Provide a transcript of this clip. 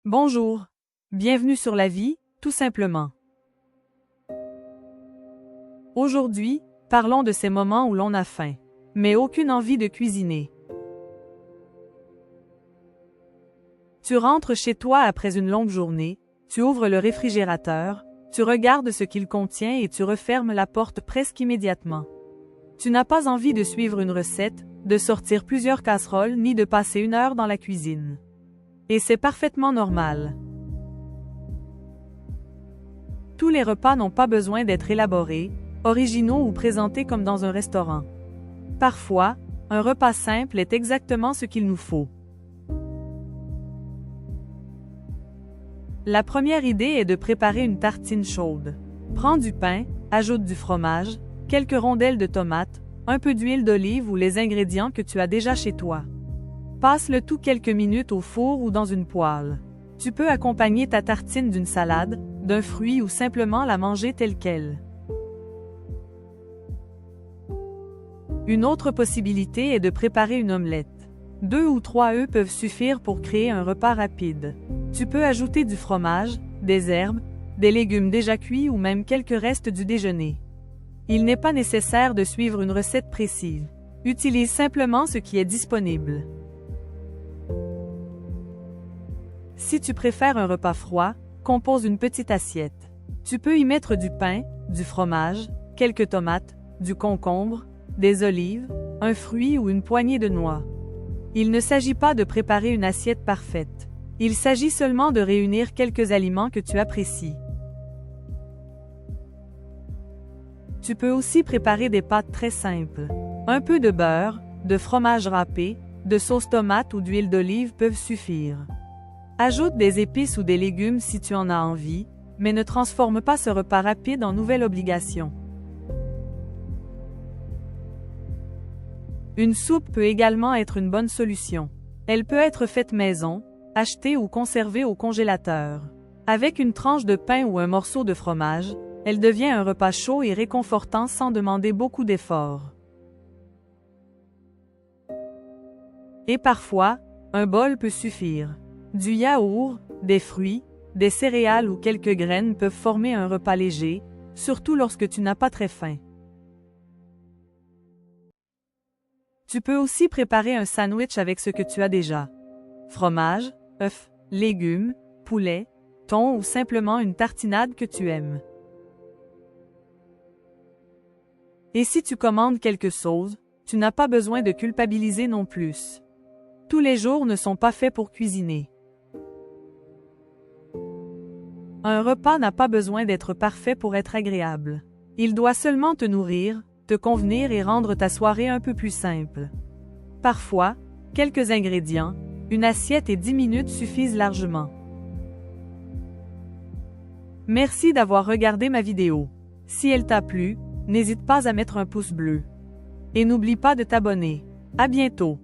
Bonjour. Bienvenue sur La Vie, tout simplement. Aujourd'hui, parlons de ces moments où l'on a faim, mais aucune envie de cuisiner. Tu rentres chez toi après une longue journée, tu ouvres le réfrigérateur, tu regardes ce qu'il contient et tu refermes la porte presque immédiatement. Tu n'as pas envie de suivre une recette, de sortir plusieurs casseroles ni de passer une heure dans la cuisine. Et c'est parfaitement normal. Tous les repas n'ont pas besoin d'être élaborés, originaux ou présentés comme dans un restaurant. Parfois, un repas simple est exactement ce qu'il nous faut. La première idée est de préparer une tartine chaude. Prends du pain, ajoute du fromage, quelques rondelles de tomates, un peu d'huile d'olive ou les ingrédients que tu as déjà chez toi. Passe le tout quelques minutes au four ou dans une poêle. Tu peux accompagner ta tartine d'une salade, d'un fruit ou simplement la manger telle quelle. Une autre possibilité est de préparer une omelette. 2 ou 3 œufs peuvent suffire pour créer un repas rapide. Tu peux ajouter du fromage, des herbes, des légumes déjà cuits ou même quelques restes du déjeuner. Il n'est pas nécessaire de suivre une recette précise. Utilise simplement ce qui est disponible. Si tu préfères un repas froid, compose une petite assiette. Tu peux y mettre du pain, du fromage, quelques tomates, du concombre, des olives, un fruit ou une poignée de noix. Il ne s'agit pas de préparer une assiette parfaite. Il s'agit seulement de réunir quelques aliments que tu apprécies. Tu peux aussi préparer des pâtes très simples. Un peu de beurre, de fromage râpé, de sauce tomate ou d'huile d'olive peuvent suffire. Ajoute des épices ou des légumes si tu en as envie, mais ne transforme pas ce repas rapide en nouvelle obligation. Une soupe peut également être une bonne solution. Elle peut être faite maison, achetée ou conservée au congélateur. Avec une tranche de pain ou un morceau de fromage, elle devient un repas chaud et réconfortant sans demander beaucoup d'efforts. Et parfois, un bol peut suffire. Du yaourt, des fruits, des céréales ou quelques graines peuvent former un repas léger, surtout lorsque tu n'as pas très faim. Tu peux aussi préparer un sandwich avec ce que tu as déjà. Fromage, œufs, légumes, poulet, thon ou simplement une tartinade que tu aimes. Et si tu commandes quelque chose, tu n'as pas besoin de culpabiliser non plus. Tous les jours ne sont pas faits pour cuisiner. Un repas n'a pas besoin d'être parfait pour être agréable. Il doit seulement te nourrir, te convenir et rendre ta soirée un peu plus simple. Parfois, quelques ingrédients, une assiette et 10 minutes suffisent largement. Merci d'avoir regardé ma vidéo. Si elle t'a plu, n'hésite pas à mettre un pouce bleu. Et n'oublie pas de t'abonner. À bientôt.